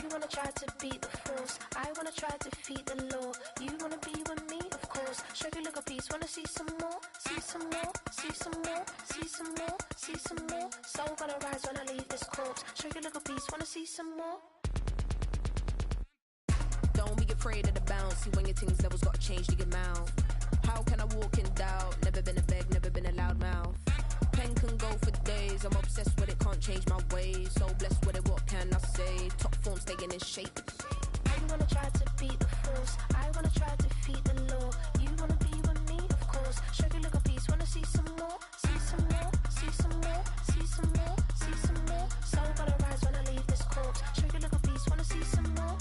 You wanna try to beat the force, I wanna try to defeat the law. You wanna be with me, of course. Show you look a piece, wanna see some more, see some more, see some more, see some more, see some more. Soul gonna rise when I leave this corpse. Show you look a piece, wanna see some more. Don't be afraid of the bounce. See when your things levels gotta change to your mouth. How can I walk in doubt? Never been a beg, never been a loud mouth. Pen can go for days. I'm obsessed with it, can't change my ways. So blessed with it, what can I say? Top form staying in shape. You wanna try to beat the force, I wanna try to defeat the law. You wanna be with me, of course. Show you look a piece, wanna see some more, see some more, see some more, see some more, see some more. Soul gonna rise when I leave this corpse. Show you look a piece, wanna see some more.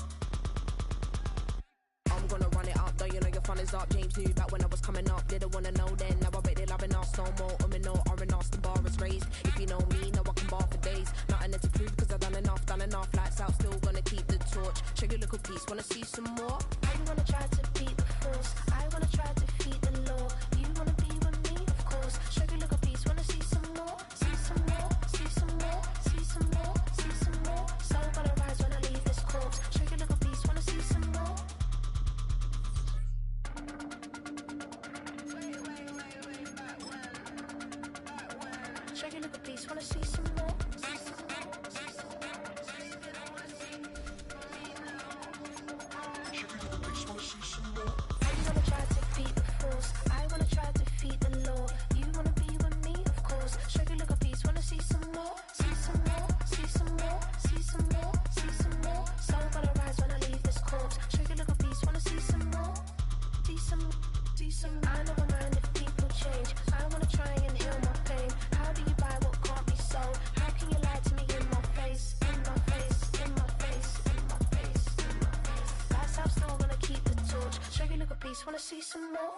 I'm gonna run it up, though you know your fun is up. James knew back when I was coming up, didn't wanna know then. Now I bet they're loving us no more. No R&R, the bar is raised. If you know me, know I can bar for days. Nothing to prove, cause I've done enough. Lights out, still gonna keep the torch. Show you a little piece, wanna see some more? You wanna try to beat the force, I wanna try to defeat the law. You wanna be with me, of course. Show you a little piece, wanna see some more, see some more, see some more, see some more, see some more. Soul gonna rise when I leave this corpse. Show you a little piece, wanna see some more. Show you a little piece, wanna see some more. I wanna try to defeat the law. You wanna be with me, of course. Show you look a piece, wanna see some more, see some more, see some more, see some more, see some more. Soul gonna rise when I leave this corpse. Show you look a piece, wanna see some more, see some, see some. I never mind if people change. I wanna try and heal my pain. How do you buy what can't be sold? How can you lie to me in my face, in my face, in my face, in my face, in my face? That's how I'm still gonna keep the torch. Show you look a piece, wanna see some more.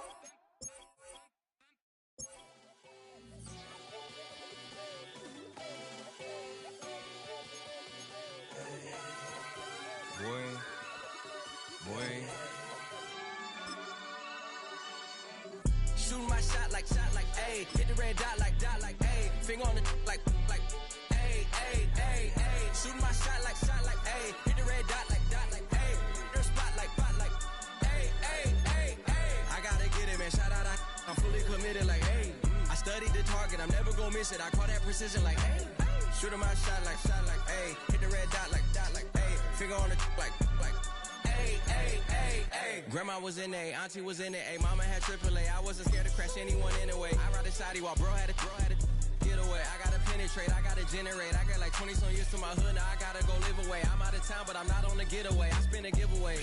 Shooting my shot like, ayy. Hit the red dot like, ayy. Finger on the like, ayy, ayy, ayy, ayy. Shooting my shot like, ayy. Hit the red dot like, ayy. Their spot like, ayy, ayy, ayy, ayy. I gotta get it, man. Shout out, I'm fully committed like, ayy. I studied the target, I'm never gonna miss it. I call that precision like, ayy. Shooting my shot like, ayy. Hit the red dot like, ayy. Finger on the like, ayy, ayy, ayy, ayy. Grandma was in A, auntie was in it, ayy. Mama had AAA, I wasn't scared to crash anyone anyway. I ride a shoddy while bro had a get away. I gotta penetrate, I gotta generate. I got like 20 some years to my hood, now I gotta go live away. I'm out of town, but I'm not on the getaway. I spin a giveaway.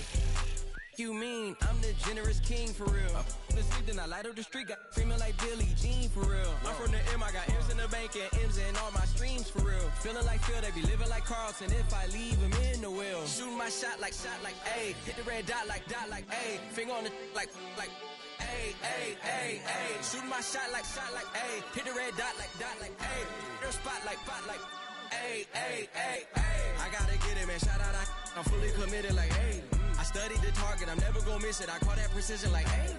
You mean I'm the generous king for real? The sleep, then I light up the street, got screaming like Billie Jean for real. I'm from the M, I got M's in the bank and M's in all my streams for real. Feeling like Phil, they be living like Carlton if I leave him in the wheel. Shooting my shot like, ayy. Hit the red dot like, ayy. Finger on the like, ayy, ayy, ayy, ayy. Shooting my shot like, ayy. Hit the red dot like, ayy. Their spot like, ayy, ayy, ayy, ayy. I gotta get it, man. Shout out, I'm fully committed like, ayy. I studied the target, I'm never gonna miss it. I call that precision like, ayy.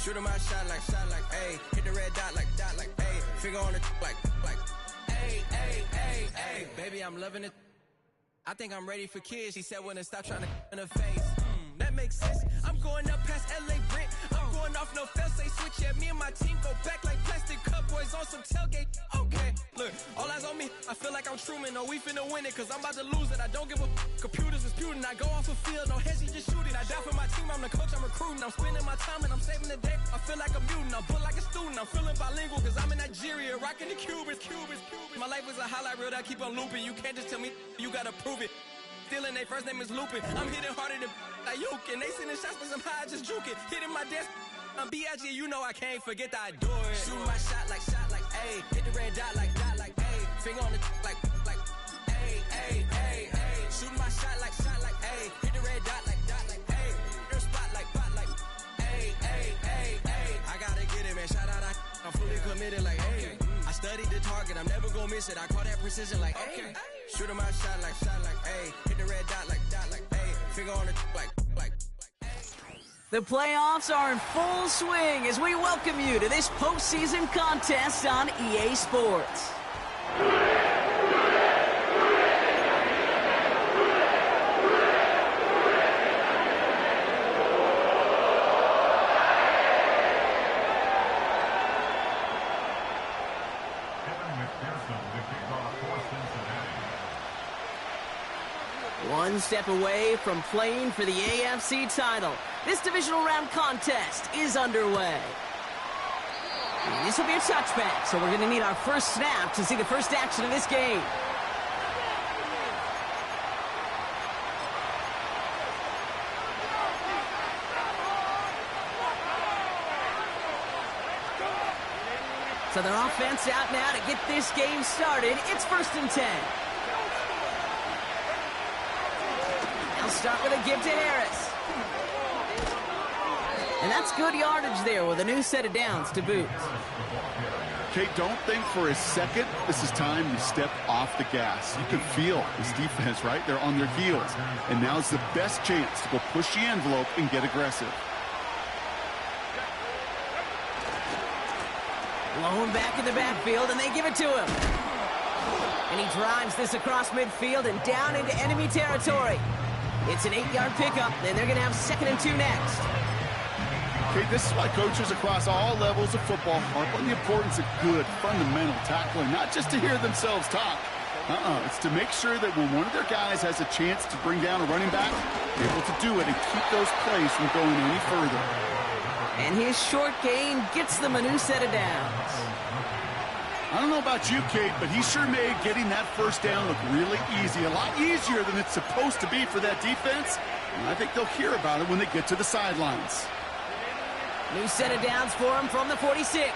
Shooting my shot like, ayy. Hit the red dot like, ayy. Finger on the like, ayy, ayy, ayy, ayy. Baby, I'm loving it. I think I'm ready for kids. She said when to stop trying to in her face. That makes sense. I'm going up past LA Brent. I'm going off no fail, say switch. Yeah, me and my team go back like plastic cup boys on some tailgate. Okay, look, all eyes on me. I feel like I'm Truman. No, we finna win it, cause I'm about to lose it. I don't give a computers disputing. I go off a field, no heads, just shoot it. I die for my team, I'm the coach, I'm recruiting. I'm spending my time and I'm saving the day. I feel like a mutant, I'm built like a student. I'm feeling bilingual, cause I'm in Nigeria, rocking the Cubans. My life is a highlight reel that I keep on looping. You can't just tell me, you gotta prove it. Stealing, their first name is Lupin. I'm hitting harder than Ayuk, and they sending shots, but somehow I just juke it. Hitting my desk, I'm B.I.G., you know I can't forget that I do it. Shooting my shot like, ayy. Hit the red dot like, ayy. Finger on the like, ayy, ayy, ayy, ayy. Shooting my shot like, ayy. Hit the red dot like, ayy. Their spot like, ayy, ayy, ayy, ayy. I gotta get it, man. Shout out, I'm fully committed like, ayy. I studied the target, I'm never gonna miss it. I call that precision like, ayy. Shooting my shot like, ayy. Hit the red dot like, ayy. Finger on the like. The playoffs are in full swing as we welcome you to this postseason contest on EA Sports. One step away from playing for the AFC title. This divisional round contest is underway. And this will be a touchback, so we're going to need our first snap to see the first action of this game. So their offense out now to get this game started. It's 1st and 10. They'll start with a give to Harris. And that's good yardage there with a new set of downs to boot. Kate, don't think for a second this is time to step off the gas. You can feel this defense, right? They're on their heels. And now's the best chance to go push the envelope and get aggressive. Blown back in the backfield, and they give it to him. And he drives this across midfield and down into enemy territory. It's an 8-yard pickup, and they're going to have 2nd and 2 next. Okay, this is why coaches across all levels of football harp on the importance of good, fundamental tackling, not just to hear themselves talk. It's to make sure that when one of their guys has a chance to bring down a running back, they're able to do it and keep those plays from going any further. And his short gain gets them a new set of downs. I don't know about you, Kate, but he sure made getting that first down look really easy. A lot easier than it's supposed to be for that defense. And I think they'll hear about it when they get to the sidelines. New set of downs for him from the 46.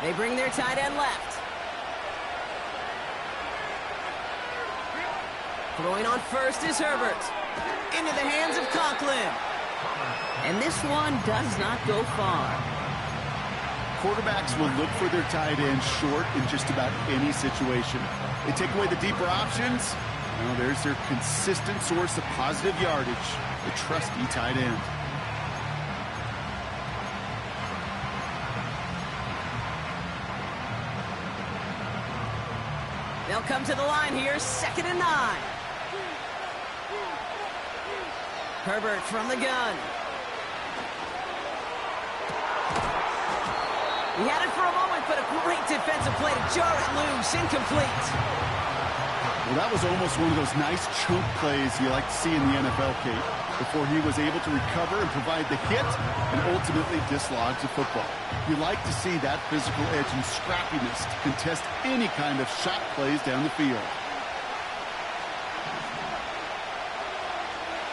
They bring their tight end left. Throwing on first is Herbert. Into the hands of Conklin. And this one does not go far. Quarterbacks will look for their tight end short in just about any situation. They take away the deeper options. Well, there's their consistent source of positive yardage, the trusty tight end. They'll come to the line here, 2nd and 9. Herbert from the gun. He had it for a moment, but a great defensive play to jar it loose, incomplete. Well, that was almost one of those nice chunk plays you like to see in the NFL, Kate, before he was able to recover and provide the hit and ultimately dislodge the football. You like to see that physical edge and scrappiness to contest any kind of shot plays down the field.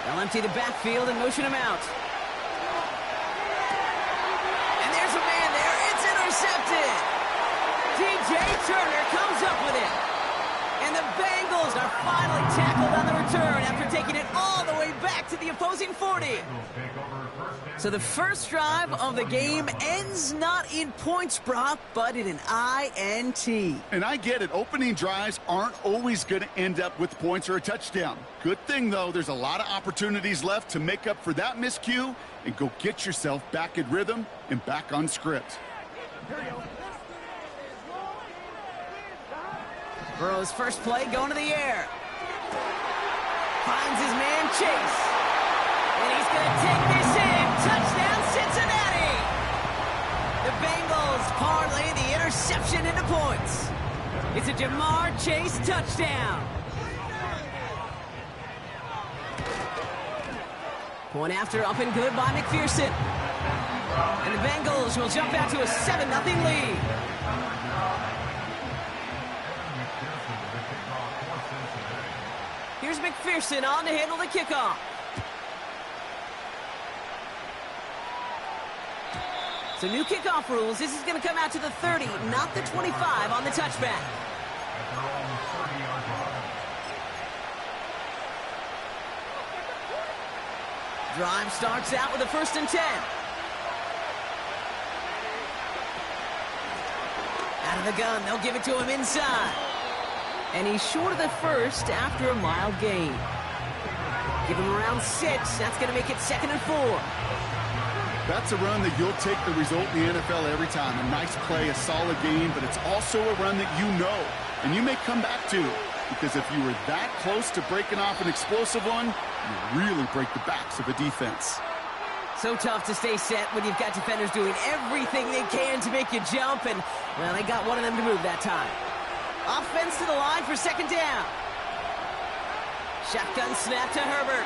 They'll empty the backfield and motion him out. And there's a man there. It's intercepted. DJ Turner comes up with it. And the Bengals are finally tackled on the return after taking it all the way back to the opposing 40. So the first drive of the game ends not in points, Brock, but in an INT. And I get it. Opening drives aren't always going to end up with points or a touchdown. Good thing, though, there's a lot of opportunities left to make up for that miscue and go get yourself back in rhythm and back on script. Burrow's first play going to the air. Finds his man Chase. And he's going to take this in. Touchdown, Cincinnati! The Bengals parlay the interception into points. It's a Jamar Chase touchdown. Point after up and good by McPherson. And the Bengals will jump out to a 7-0 lead. Here's McPherson on to handle the kickoff. So new kickoff rules. This is going to come out to the 30, not the 25 on the touchback. Drive starts out with a 1st and 10. Out of the gun, they'll give it to him inside. And he's short of the first after a mild gain. Give him around 6. That's going to make it 2nd and 4. That's a run that you'll take the result in the NFL every time. A nice play, a solid game, but it's also a run that you know and you may come back to. Because if you were that close to breaking off an explosive one, you really break the backs of a defense. So tough to stay set when you've got defenders doing everything they can to make you jump, and, well, they got one of them to move that time. Offense to the line for second down. Shotgun snap to Herbert.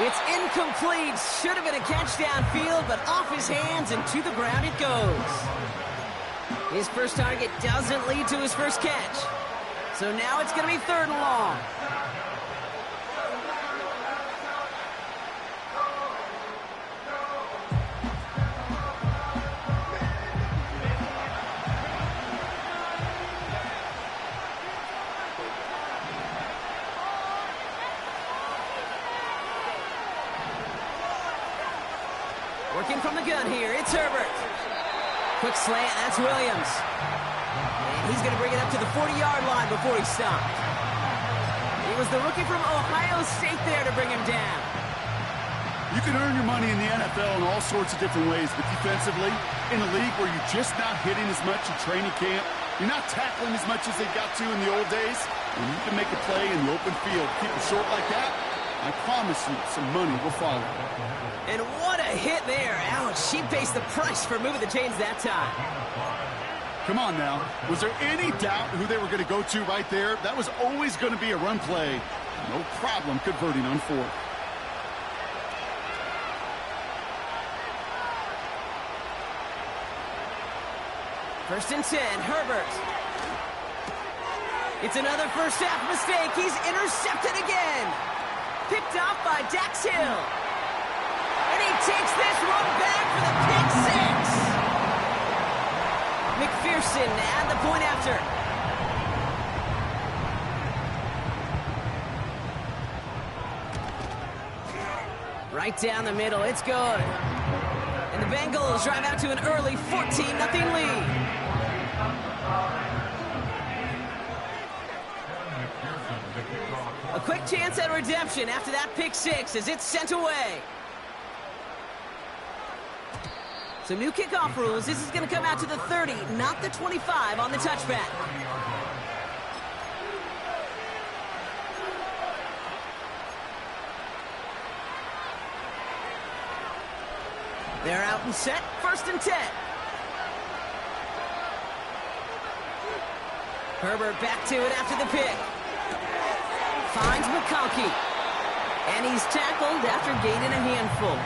It's incomplete. Should have been a catch downfield, but off his hands and to the ground it goes. His first target doesn't lead to his first catch. So now it's going to be 3rd and long. Working from the gun here, it's Herbert. Quick slant, that's Williams. And he's going to bring it up to the 40-yard line before he stopped. It was the rookie from Ohio State there to bring him down. You can earn your money in the NFL in all sorts of different ways, but defensively, in a league where you're just not hitting as much in training camp, you're not tackling as much as they got to in the old days, and you can make a play in the open field, keep it short like that, I promise you some money will follow. And what a hit there. Ouch, she pays the price for moving the chains that time. Come on now. Was there any doubt who they were going to go to right there? That was always going to be a run play. No problem converting on 4th. First and 10, Herbert. It's another first half mistake. He's intercepted again. Picked off by Dax Hill. And he takes this one back for the pick 6. McPherson at the point after. Right down the middle, it's good. And the Bengals drive out to an early 14-0 lead. A quick chance at redemption after that pick 6 as it's sent away. Some new kickoff rules. This is going to come out to the 30, not the 25 on the touchback. They're out and set. First and 10. Herbert back to it after the pick. Finds McConkey. And he's tackled after gaining a handful.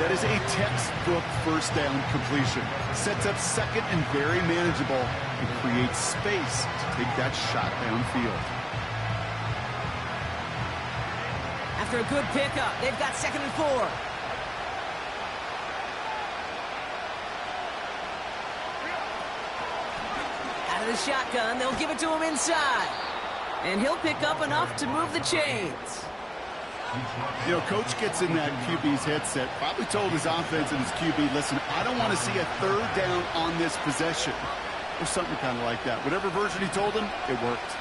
That is a textbook first down completion. Sets up second and very manageable and creates space to take that shot downfield. After a good pickup, they've got 2nd and 4. Out of the shotgun, they'll give it to him inside. And he'll pick up enough to move the chains. You know, coach gets in that QB's headset, probably told his offense and his QB, listen, I don't want to see a 3rd down on this possession. Or something kind of like that. Whatever version he told him, it worked.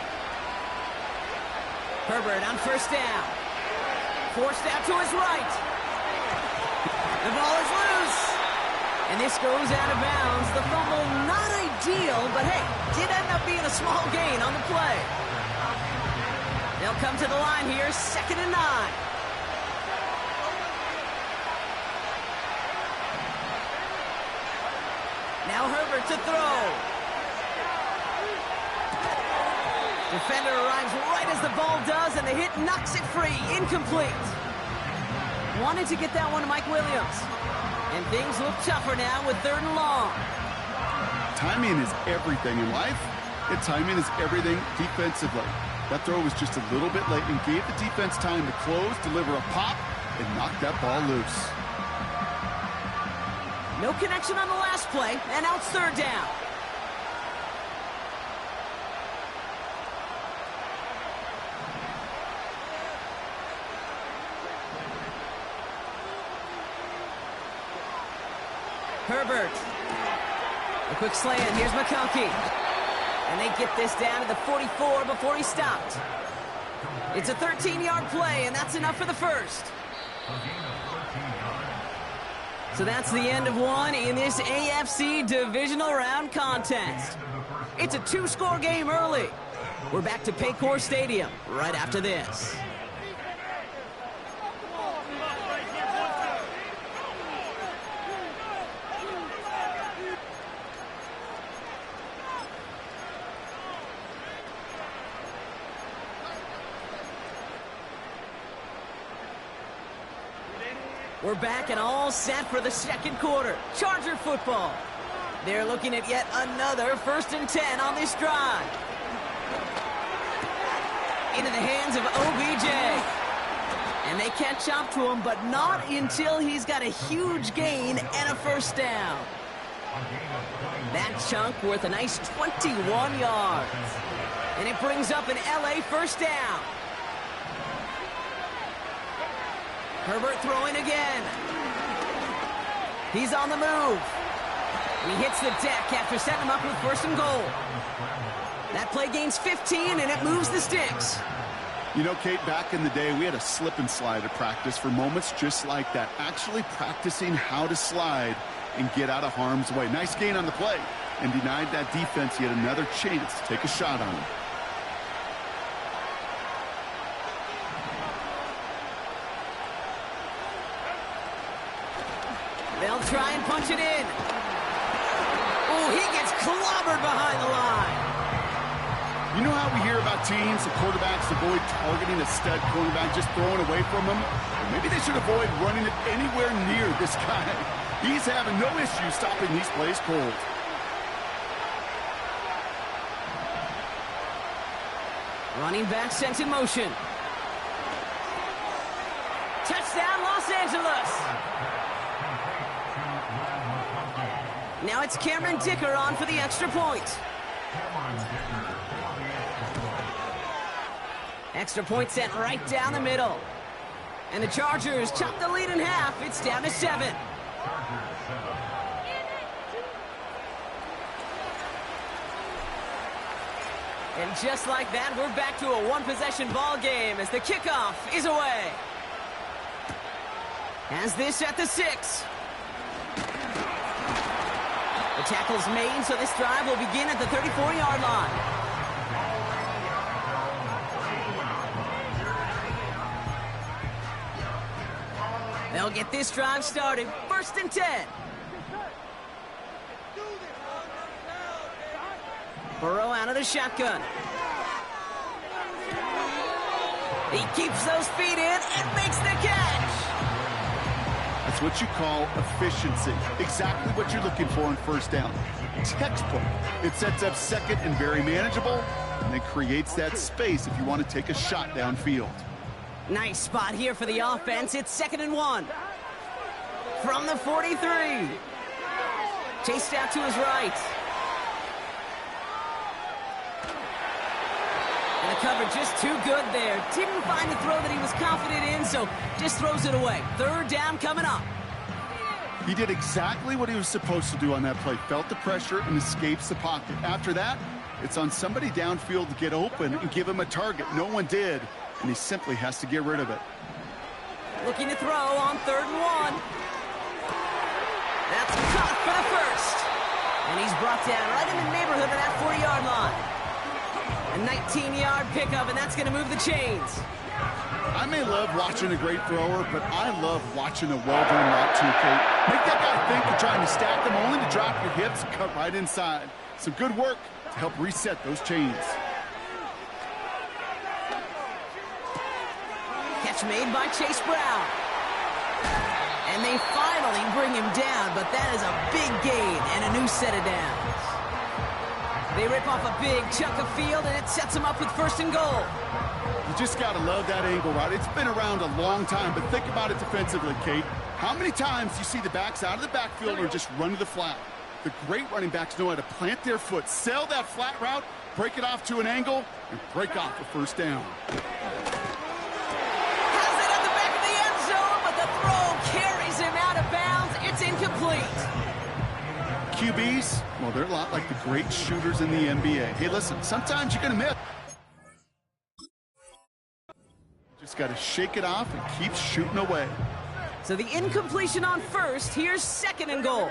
Herbert on first down. Forced out to his right. The ball is loose. And this goes out of bounds. The fumble not ideal, but hey, did end up being a small gain on the play. They'll come to the line here, 2nd and 9. Now Herbert to throw. Defender arrives right as the ball does, and the hit knocks it free. Incomplete. Wanted to get that one to Mike Williams. And things look tougher now with 3rd and long. Timing is everything in life, and timing is everything defensively. That throw was just a little bit late and gave the defense time to close, deliver a pop, and knock that ball loose. No connection on the last play, and now it's 3rd down. Herbert. A quick slant. Here's McConkey. And they get this down to the 44 before he stopped. It's a 13-yard play, and that's enough for the first. So that's the end of one in this AFC divisional round contest. It's a 2-score game early. We're back to Paycor Stadium right after this. We're back and all set for the second quarter. Charger football. They're looking at yet another 1st and 10 on this drive. Into the hands of OBJ. And they catch up to him, but not until he's got a huge gain and a 1st down. That chunk worth a nice 21 yards. And it brings up an LA 1st down. Herbert throwing again. He's on the move. He hits the deck after setting him up with 1st and goal. That play gains 15, and it moves the sticks. You know, Kate, back in the day, we had a slip and slide at practice for moments just like that. Actually practicing how to slide and get out of harm's way. Nice gain on the play, and denied that defense yet another chance to take a shot on him. They'll try and punch it in. Oh, he gets clobbered behind the line. You know how we hear about teams and quarterbacks avoid targeting a stud cornerback, just throwing away from him? Well, maybe they should avoid running it anywhere near this guy. He's having no issue stopping these plays cold. Running back sent in motion. Touchdown, Los Angeles. Now it's Cameron Dicker on for the extra point. Extra point sent right down the middle. And the Chargers chop the lead in half. It's down to 7. And just like that, we're back to a one-possession ball game as the kickoff is away. Has this at the 6. The tackle's made, so this drive will begin at the 34-yard line. They'll get this drive started. 1st and 10. Burrow out of the shotgun. He keeps those feet in and makes the catch. That's what you call efficiency. Exactly what you're looking for in 1st down. Textbook. It sets up 2nd and very manageable, and then creates that space if you want to take a shot downfield. Nice spot here for the offense. It's 2nd and 1. From the 43. Chased out to his right. And the cover just too good there. Didn't find the throw that he was confident in, so just throws it away. 3rd down coming up. He did exactly what he was supposed to do on that play. Felt the pressure and escapes the pocket. After that, it's on somebody downfield to get open and give him a target. No one did, and he simply has to get rid of it. Looking to throw on 3rd and 1. That's caught for the 1st. And he's brought down right in the neighborhood of that 40-yard line. A 19-yard pickup, and that's going to move the chains. I may love watching a great thrower, but I love watching a well-done route too, Kate. Make that guy think you're trying to stack them, only to drop your hips and cut right inside. Some good work to help reset those chains. Catch made by Chase Brown. And they finally bring him down, but that is a big gain and a new set of downs. They rip off a big chunk of field, and it sets them up with 1st and goal. You just got to love that angle route. It's been around a long time, but think about it defensively, Kate. How many times do you see the backs out of the backfield or just run to the flat? The great running backs know how to plant their foot, sail that flat route, break it off to an angle, and break off a 1st down. Has it at the back of the end zone, but the throw carries him out of bounds. It's incomplete. QBs, well, they're a lot like the great shooters in the NBA. Hey, listen, sometimes you're going to miss. Just got to shake it off and keep shooting away. So the incompletion on 1st. Here's 2nd and goal.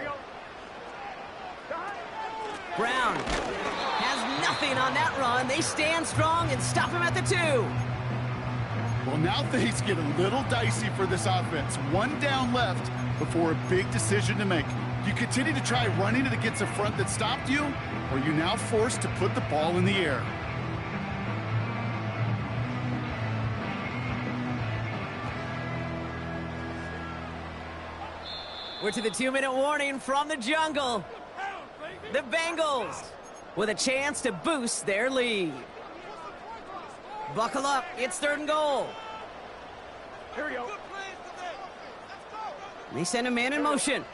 Brown has nothing on that run. They stand strong and stop him at the 2. Well, now things get a little dicey for this offense. 1 down left before a big decision to make. Do you continue to try running it against a front that stopped you, or are you now forced to put the ball in the air? We're to the 2-minute warning from the jungle. The Bengals with a chance to boost their lead. Buckle up, it's 3rd and goal. Here we go. They send a man in motion.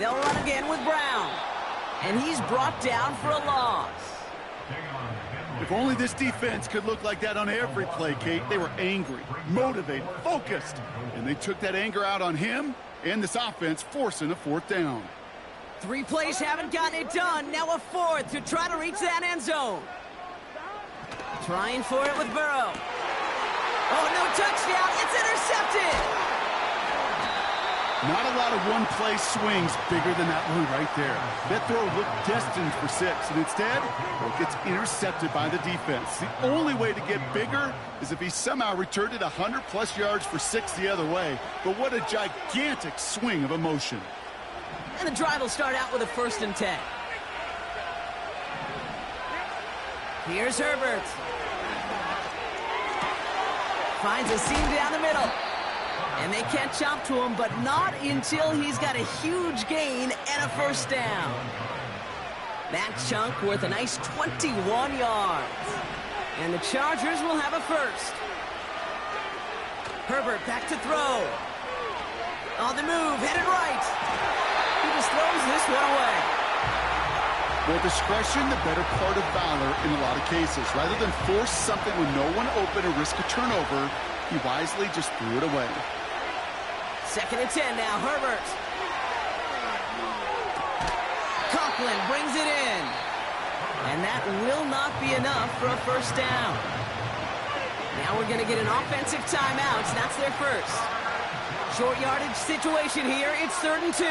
They'll run again with Brown. And he's brought down for a loss. If only this defense could look like that on every play, Kate. They were angry, motivated, focused, and they took that anger out on him and this offense, forcing a 4th down. 3 plays haven't gotten it done. Now a 4th to try to reach that end zone. Trying for it with Burrow. Oh, no touchdown. It's intercepted. Not a lot of one-play swings bigger than that one right there. That throw looked destined for 6, and instead, well, it gets intercepted by the defense. The only way to get bigger is if he somehow returned it 100-plus yards for 6 the other way. But what a gigantic swing of emotion. And the drive will start out with a 1st and 10. Here's Herbert. Finds a seam down the middle. And they can't chop to him, but not until he's got a huge gain and a 1st down. That chunk worth a nice 21 yards. And the Chargers will have a 1st. Herbert back to throw. On the move, headed right. He just throws this one away. Well, discretion, the better part of valor in a lot of cases. Rather than force something with no one open or risk a turnover, he wisely just threw it away. 2nd and 10 now, Herbert. Conklin brings it in. And that will not be enough for a 1st down. Now we're going to get an offensive timeout. That's their 1st. Short yardage situation here. It's 3rd and 2.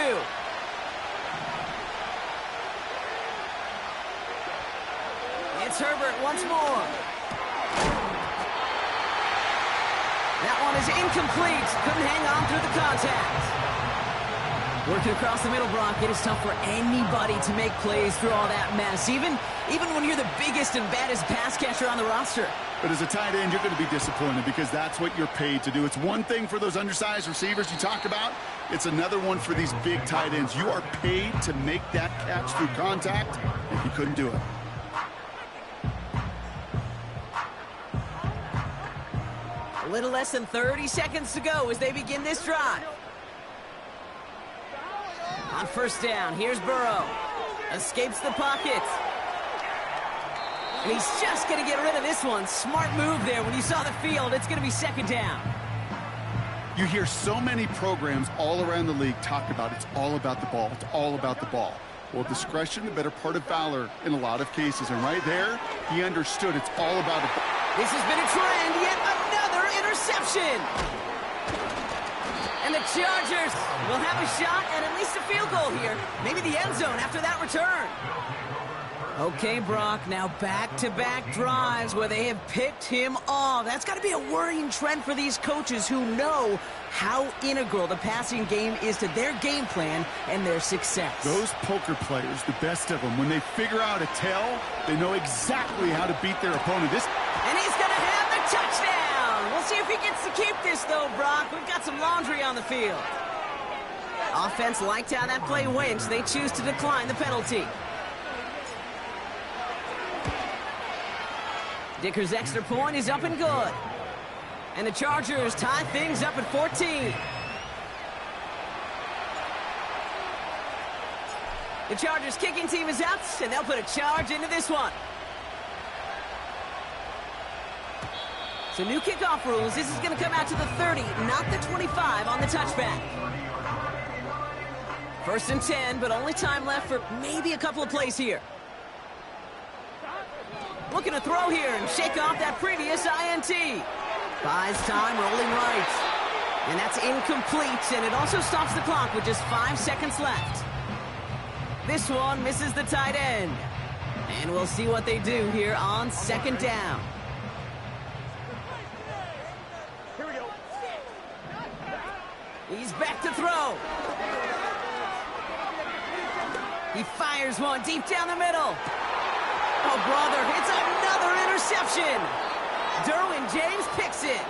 It's Herbert once more. That one is incomplete. Couldn't hang on through the contact. Working across the middle, Brock. It is tough for anybody to make plays through all that mess, even when you're the biggest and baddest pass catcher on the roster. But as a tight end, you're going to be disappointed because that's what you're paid to do. It's one thing for those undersized receivers you talked about. It's another one for these big tight ends. You are paid to make that catch through contact, and you couldn't do it. A little less than 30 seconds to go as they begin this drive. On 1st down, here's Burrow. Escapes the pocket. And he's just going to get rid of this one. Smart move there. When you saw the field, it's going to be 2nd down. You hear so many programs all around the league talk about it's all about the ball. It's all about the ball. Well, discretion, the better part of valor in a lot of cases. And right there, he understood it's all about the ball. This has been a trend, yet another interception. And the Chargers will have a shot at least a field goal here. Maybe the end zone after that return. Okay, Brock, now back-to-back drives where they have picked him off. That's got to be a worrying trend for these coaches who know how integral the passing game is to their game plan and their success. Those poker players, the best of them, when they figure out a tell, they know exactly how to beat their opponent. And he's going to have the touchdown. We'll see if he gets to keep this, though, Brock. We've got some laundry on the field. Offense liked how that play went. They choose to decline the penalty. Dicker's extra point is up and good. And the Chargers tie things up at 14. The Chargers kicking team is out, and they'll put a charge into this one. So new kickoff rules. This is going to come out to the 30, not the 25 on the touchback. 1st and 10, but only time left for maybe a couple of plays here. Looking to throw here and shake off that previous INT. Buys time, rolling right. And that's incomplete, and it also stops the clock with just 5 seconds left. This one misses the tight end. And we'll see what they do here on 2nd down. Here we go. He's back to throw. He fires one deep down the middle. Oh, brother, it's another interception. Derwin James picks it.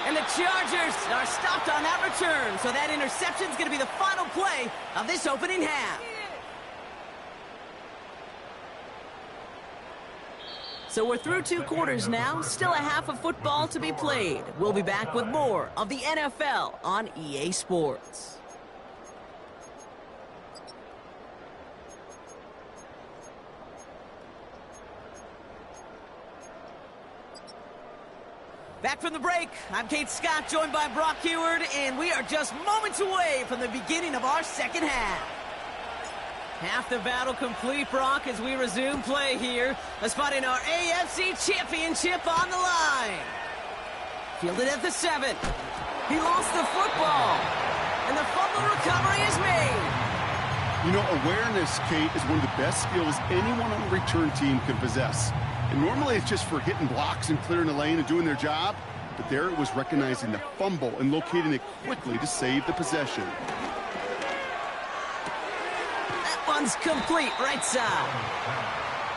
And the Chargers are stopped on that return, so that interception's going to be the final play of this opening half. So we're through 2 quarters now, still a half of football to be played. We'll be back with more of the NFL on EA Sports. Back from the break, I'm Kate Scott, joined by Brock Heward, and we are just moments away from the beginning of our second half. Half the battle complete, Brock, as we resume play here. Let's spot in our AFC Championship on the line. Fielded at the 7. He lost the football, and the fumble recovery is made. You know, awareness, Kate, is one of the best skills anyone on the return team can possess. And normally it's just for hitting blocks and clearing the lane and doing their job. But there it was recognizing the fumble and locating it quickly to save the possession. That one's complete, right side.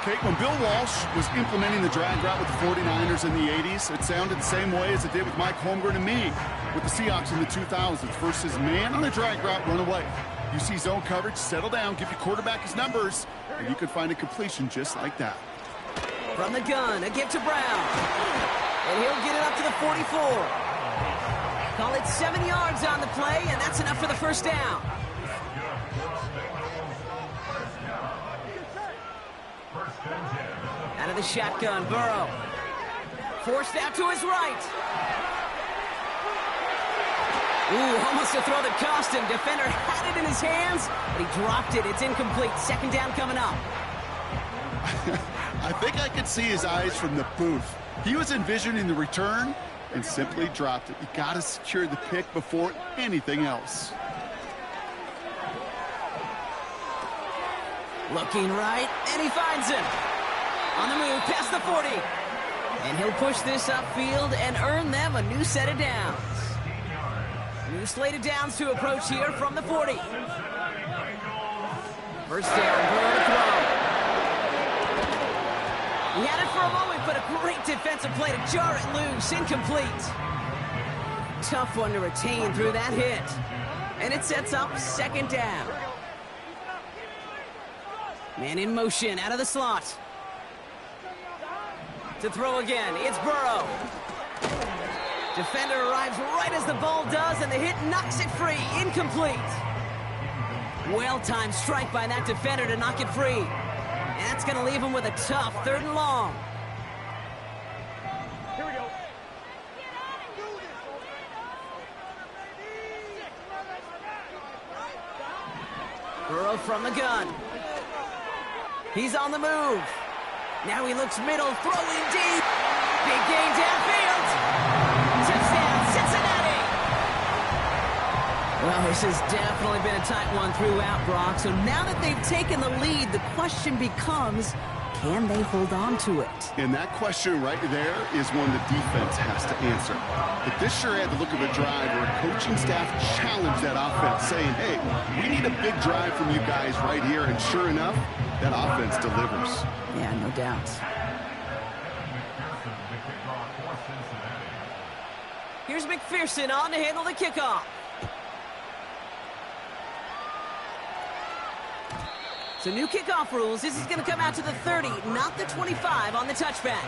Kate, when Bill Walsh was implementing the drag route with the 49ers in the 80s, it sounded the same way as it did with Mike Holmgren and me with the Seahawks in the 2000s versus man on a drag route, run away. You see zone coverage, settle down, give your quarterback his numbers, and you can find a completion just like that. From the gun, a give to Brown. And he'll get it up to the 44. Call it 7 yards on the play, and that's enough for the first down. Out of the shotgun, Burrow. Forced out to his right. Ooh, almost a throw that cost him. Defender had it in his hands, but he dropped it. It's incomplete. Second down coming up. I think I could see his eyes from the booth. He was envisioning the return and simply dropped it. You got to secure the pick before anything else. Looking right, and he finds him. On the move, past the 40. And he'll push this upfield and earn them a new set of downs. New slate of downs to approach here from the 40. First down, Burrow to throw. He had it for a moment, but a great defensive play to jar it loose. Incomplete. Tough one to retain through that hit. And it sets up second down. Man in motion, out of the slot. To throw again, it's Burrow. Defender arrives right as the ball does, and the hit knocks it free. Incomplete. Well-timed strike by that defender to knock it free. And that's going to leave him with a tough 3rd and long. Here we go. Burrow from the gun. He's on the move. Now he looks middle, throwing deep. Big gain downfield. Touchdown, Cincinnati. Well, this has definitely been a tight one throughout, Brock. So now that they've taken the lead, the question becomes, can they hold on to it? And that question right there is one the defense has to answer. But this sure had the look of a drive where a coaching staff challenged that offense, saying, hey, we need a big drive from you guys right here. And sure enough, that offense delivers. Yeah, no doubt. Here's McPherson on to handle the kickoff. So new kickoff rules. This is going to come out to the 30, not the 25 on the touchback.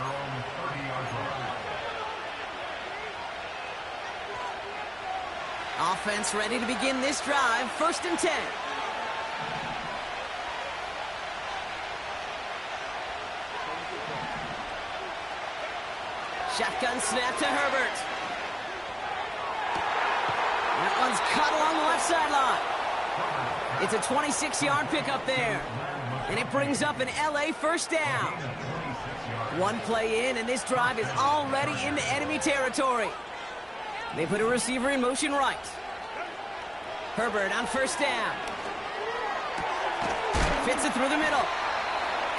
Offense ready to begin this drive. 1st and 10. Shotgun snap to Herbert. That one's cut along the left sideline. It's a 26-yard pickup there. And it brings up an LA first down. One play in, and this drive is already into enemy territory. They put a receiver in motion right. Herbert on first down. Fits it through the middle.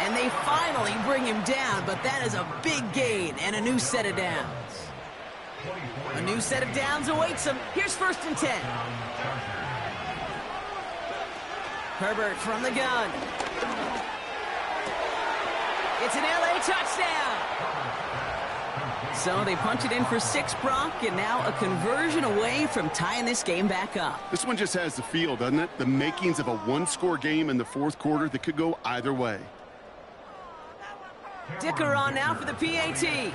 And they finally bring him down, but that is a big gain and a new set of downs. A new set of downs awaits him. Here's 1st and 10. Herbert from the gun. It's an LA touchdown. So they punch it in for 6, Brock, and now a conversion away from tying this game back up. This one just has the feel, doesn't it? The makings of a one-score game in the fourth quarter that could go either way. Dicker on now for the PAT.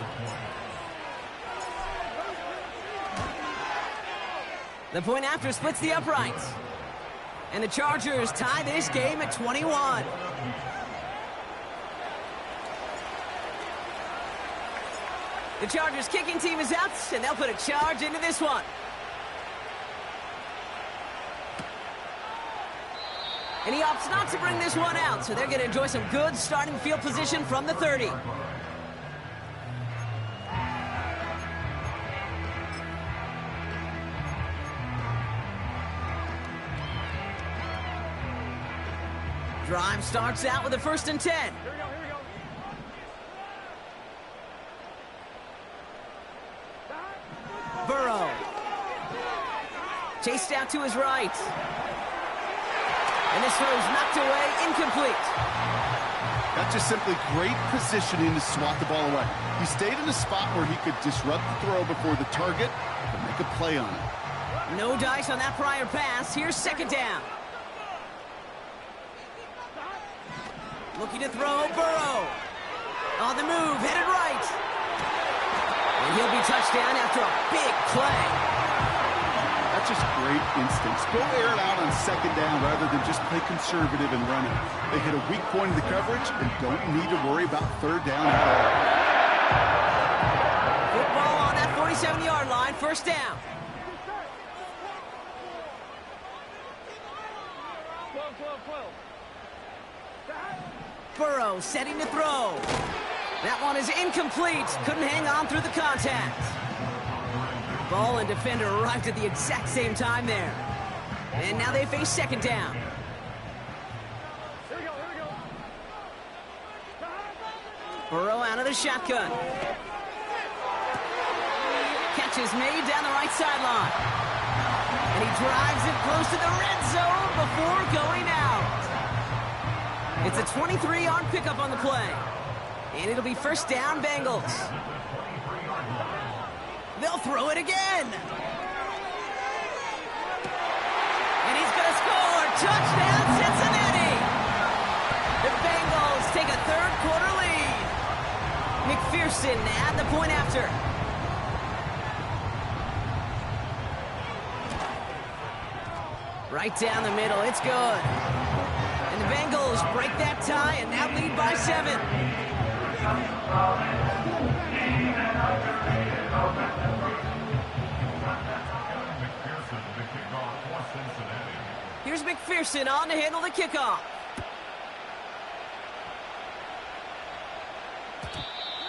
The point after splits the uprights. And the Chargers tie this game at 21. The Chargers kicking team is out, and they'll put a charge into this one. And he opts not to bring this one out, so they're going to enjoy some good starting field position from the 30. Drive starts out with a 1st and 10. Here we go. Burrow. Chased out to his right. And this throw's knocked away, incomplete. That's just simply great positioning to swat the ball away. He stayed in a spot where he could disrupt the throw before the target and make a play on it. No dice on that prior pass. Here's 2nd down. Looking to throw, Burrow. On the move, headed right. And he'll be touched down after a big play. That's just great instincts. Go air it out on 2nd down rather than just play conservative and run it. They hit a weak point in the coverage and don't need to worry about 3rd down at all. Football on that 47-yard line, 1st down. Burrow setting to throw. That one is incomplete. Couldn't hang on through the contact. Ball and defender arrived at the exact same time there. And now they face 2nd down. Here we go. Burrow out of the shotgun. Catch is made down the right sideline. And he drives it close to the red zone before going out. It's a 23-yard pickup on the play. And it'll be 1st down, Bengals. They'll throw it again. And he's going to score. Touchdown, Cincinnati. The Bengals take a 3rd quarter lead. McPherson at the point after. Right down the middle. It's good. And the Bengals break that tie and now lead by 7. Here's McPherson on to handle the kickoff.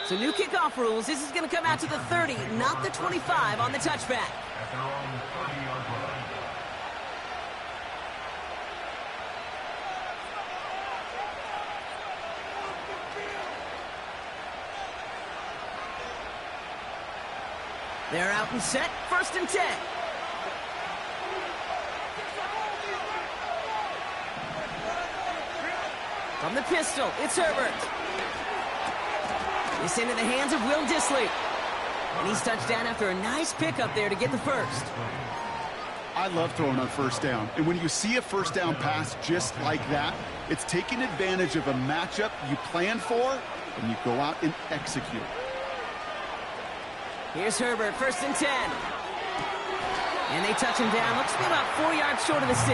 So new kickoff rules. This is going to come out to the 30, not the 25 on the touchback. They're out and set, 1st and 10. From the pistol, it's Herbert. It's into the hands of Will Dissly. And he's touched down after a nice pickup there to get the 1st. I love throwing on 1st down. And when you see a 1st down pass just like that, it's taking advantage of a matchup you plan for, and you go out and execute. Here's Herbert, 1st and 10. And they touch him down. Looks to be about 4 yards short of the 6.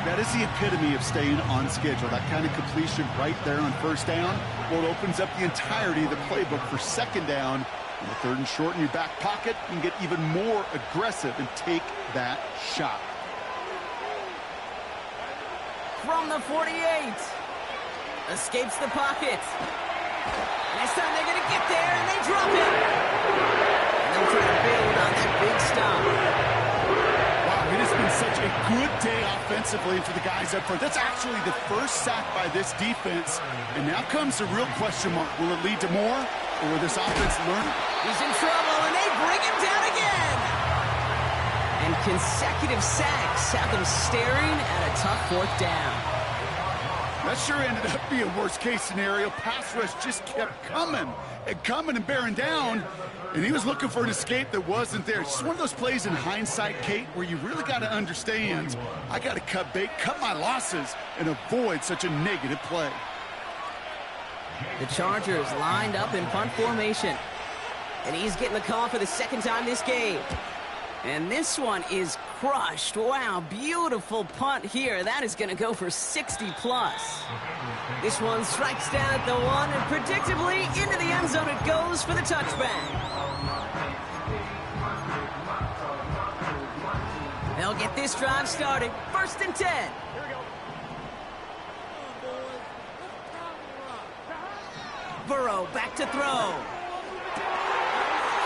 That is the epitome of staying on schedule. That kind of completion right there on 1st down. Well, it opens up the entirety of the playbook for 2nd down. On the 3rd and short in your back pocket, you can get even more aggressive and take that shot. From the 48. Escapes the pocket. Next time they're going to get there, and they drop it. And they'll try to build on that big stop. Wow, it has been such a good day offensively for the guys up front. That's actually the 1st sack by this defense. And now comes the real question mark. Will it lead to more, or will this offense learn? He's in trouble, and they bring him down again. And consecutive sacks have them staring at a tough 4th down. That sure ended up being a worst-case scenario. Pass rush just kept coming and bearing down, and he was looking for an escape that wasn't there. It's just one of those plays in hindsight, Kate, where you really got to understand, I got to cut bait, cut my losses, and avoid such a negative play. The Chargers lined up in punt formation, and he's getting the call for the second time this game. And this one is crushed. Wow, beautiful punt here. That is going to go for 60+. This one strikes down at the 1, and predictably into the end zone it goes for the touchback. They'll get this drive started. 1st and 10. Burrow back to throw.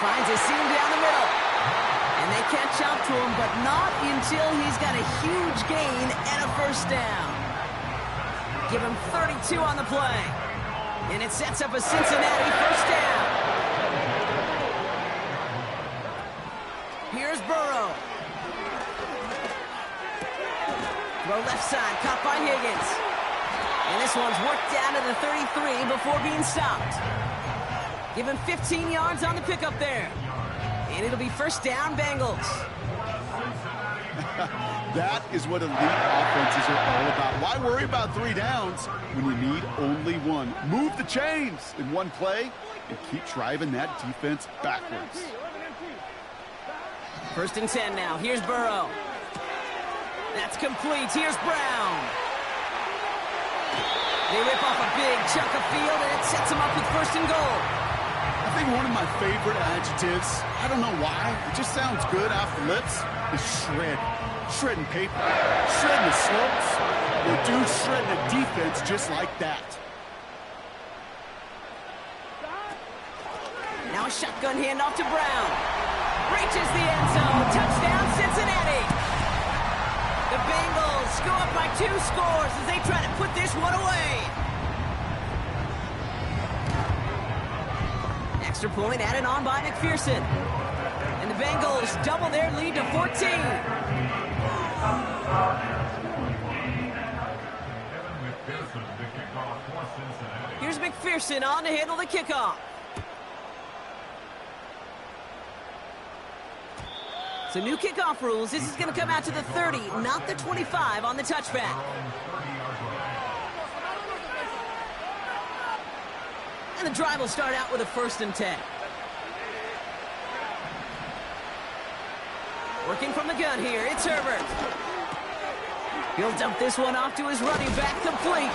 Finds a seam down the middle. And they catch up to him, but not until he's got a huge gain and a 1st down. Give him 32 on the play. And it sets up a Cincinnati 1st down. Here's Burrow. Throw left side, caught by Higgins. And this one's worked down to the 33 before being stopped. Give him 15 yards on the pickup there. And it'll be 1st down, Bengals. That is what elite offenses are all about. Why worry about 3 downs when you need only 1? Move the chains in one play and keep driving that defense backwards. 1st and 10 now. Here's Burrow. That's complete. Here's Brown. They rip off a big chunk of field, and it sets them up with 1st and goal. I think one of my favorite adjectives, I don't know why, it just sounds good off the lips, is shred. Shredding paper, shredding the slopes. The dude's shredding a defense just like that. Now a shotgun handoff to Brown. Reaches the end zone. Touchdown, Cincinnati. The Bengals go up by 2 scores as they try to put this one away. Extra point added on by McPherson. And the Bengals double their lead to 14. Here's McPherson on to handle the kickoff. So new kickoff rules. This is going to come out to the 30, not the 25 on the touchback. And the drive will start out with a 1st and 10. Working from the gun here, it's Herbert. He'll dump this one off to his running back, complete.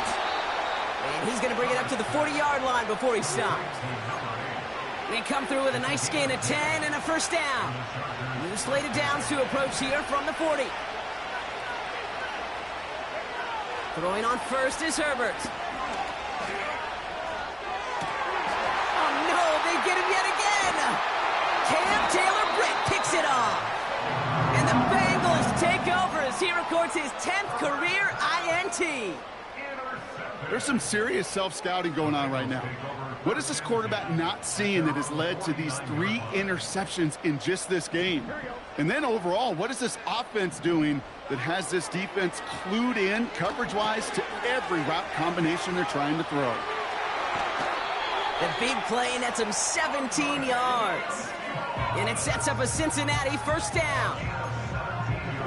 And he's going to bring it up to the 40-yard line before he stops. They come through with a nice gain of 10 and a 1st down. New slated downs to approach here from the 40. Throwing on 1st is Herbert. Oh no, they get him yet again. Cam Taylor-Britt kicks it off. And the Bengals take over as he records his 10th career INT. There's some serious self-scouting going on right now. What is this quarterback not seeing that has led to these 3 interceptions in just this game? And then overall, what is this offense doing that has this defense clued in coverage-wise to every route combination they're trying to throw? The big play nets him 17 yards. And it sets up a Cincinnati 1st down.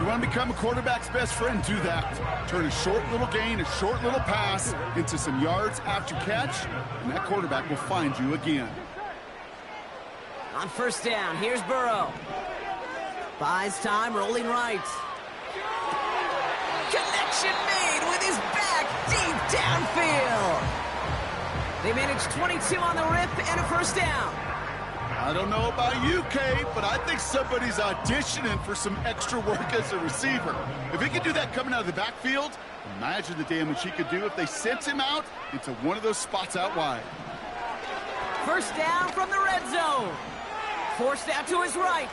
You want to become a quarterback's best friend, do that. Turn a short little gain, a short little pass into some yards after catch, and that quarterback will find you again. On 1st down, here's Burrow. Buys time, rolling right. Connection made with his back deep downfield. They managed 22 on the rip and a 1st down. I don't know about you, Kate, but I think somebody's auditioning for some extra work as a receiver. If he could do that coming out of the backfield, imagine the damage he could do if they sent him out into one of those spots out wide. 1st down from the red zone. Forced out to his right.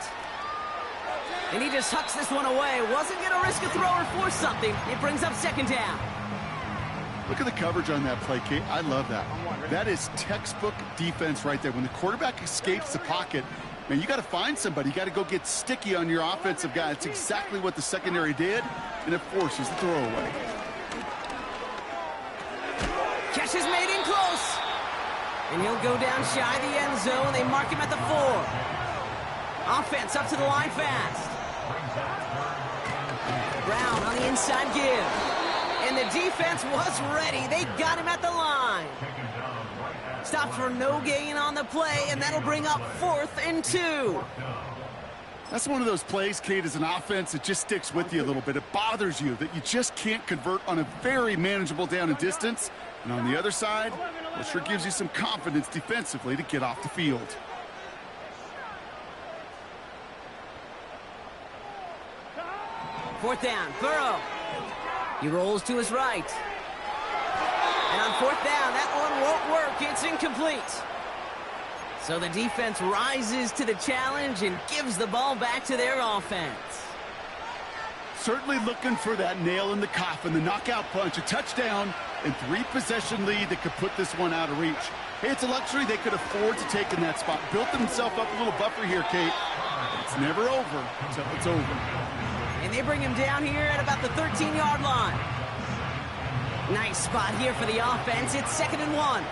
And he just hucks this one away. Wasn't going to risk a throw or force something. It brings up 2nd down. Look at the coverage on that play, Kate. I love that. That is textbook defense right there. When the quarterback escapes the pocket, man, you got to find somebody. You got to go get sticky on your offensive guy. It's exactly what the secondary did, and it forces the throwaway. Pushes made in close. And he'll go down shy of the end zone. They mark him at the 4. Offense up to the line fast. Brown on the inside give. And the defense was ready. They got him at the line. Stopped for no gain on the play, and that'll bring up 4th and 2. That's one of those plays, Kate, as an offense, it just sticks with you a little bit. It bothers you that you just can't convert on a very manageable down and distance. And on the other side, well, it sure gives you some confidence defensively to get off the field. Fourth down, Burrow. He rolls to his right. And on 4th down, that one won't work. It's incomplete. So the defense rises to the challenge and gives the ball back to their offense. Certainly looking for that nail in the coffin, the knockout punch, a touchdown, and 3-possession lead that could put this one out of reach. Hey, it's a luxury they could afford to take in that spot. Built themselves up a little buffer here, Kate. It's never over until it's over. And they bring him down here at about the 13-yard line. Nice spot here for the offense. It's 2nd and 1.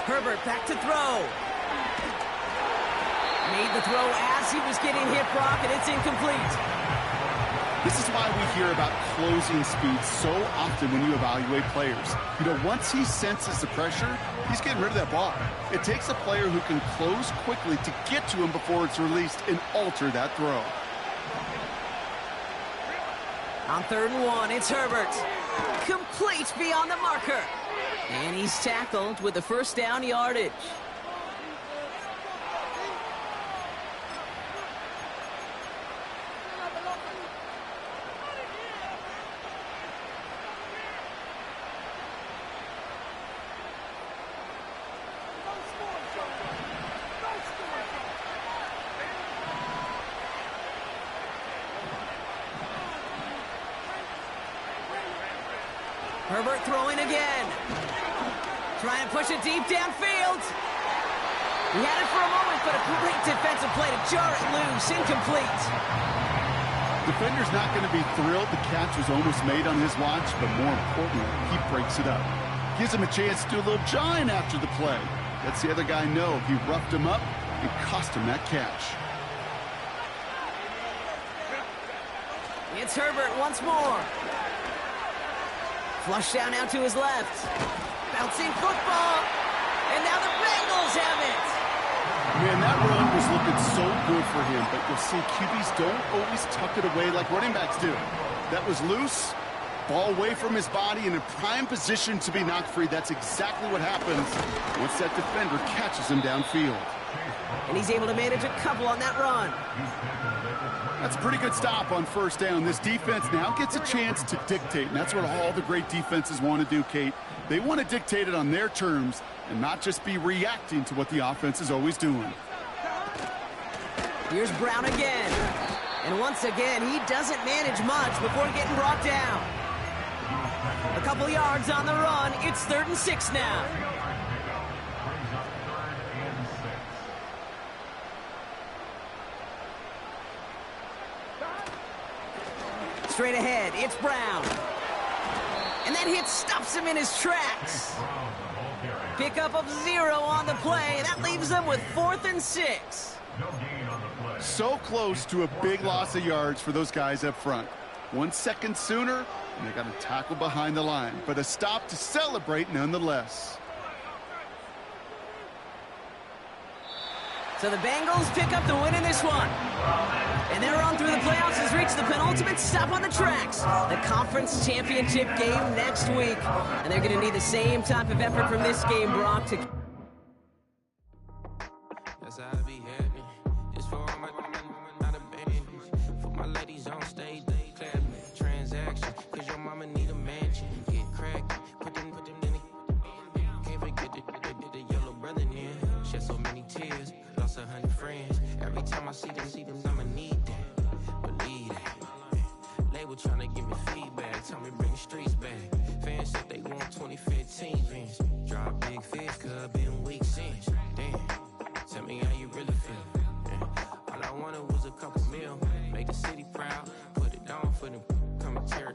Herbert back to throw. Made the throw as he was getting hit, Brock, and it's incomplete. This is why we hear about closing speed so often when you evaluate players. You know, once he senses the pressure, he's getting rid of that ball. It takes a player who can close quickly to get to him before it's released and alter that throw. On 3rd and 1, it's Herbert. Complete beyond the marker. And he's tackled with the 1st down yardage. Herbert throwing again. Trying to push it deep downfield. He had it for a moment, but a great defensive play to jar it loose. Incomplete. Defender's not going to be thrilled the catch was almost made on his watch, but more importantly, he breaks it up. Gives him a chance to do a little jawing after the play. Lets the other guy know he roughed him up and cost him that catch. It's Herbert once more. Flush down now to his left. Bouncing football. And now the Bengals have it. Man, that run was looking so good for him, but you'll see QBs don't always tuck it away like running backs do. That was loose, ball away from his body in a prime position to be knocked free. That's exactly what happens once that defender catches him downfield. And he's able to manage a couple on that run. That's a pretty good stop on 1st down. This defense now gets a chance to dictate, and that's what all the great defenses want to do, Kate. They want to dictate it on their terms and not just be reacting to what the offense is always doing. Here's Brown again. And once again, he doesn't manage much before getting brought down. A couple yards on the run. It's 3rd and 6 now. Straight ahead, it's Brown. And that hit stops him in his tracks. Pickup of 0 on the play, and that leaves them with 4th and 6. So close to a big loss of yards for those guys up front. 1 second sooner, and they got a tackle behind the line. But a stop to celebrate nonetheless. So the Bengals pick up the win in this one. And their run through the playoffs has reached the penultimate stop on the tracks. The conference championship game next week. And they're going to need the same type of effort from this game, Brock, to... That's how I be happening. Just for all my not a baby. For my ladies on stage, they clap transaction. Cause your mama need a mansion. Get cracked. Put them in the... Can't forget the yellow brother in. Shed so many tears. Lost 100 friends. Every time I see them, I'ma need that. Believe that. Label trying to give me feedback. Tell me bring the streets back. Fans said they want 2015 Vince. Drop big fish, cuz been weak since. Damn. Tell me how you really feel. Yeah. All I wanted was a couple mil. Make the city proud. Put it on for them commentary.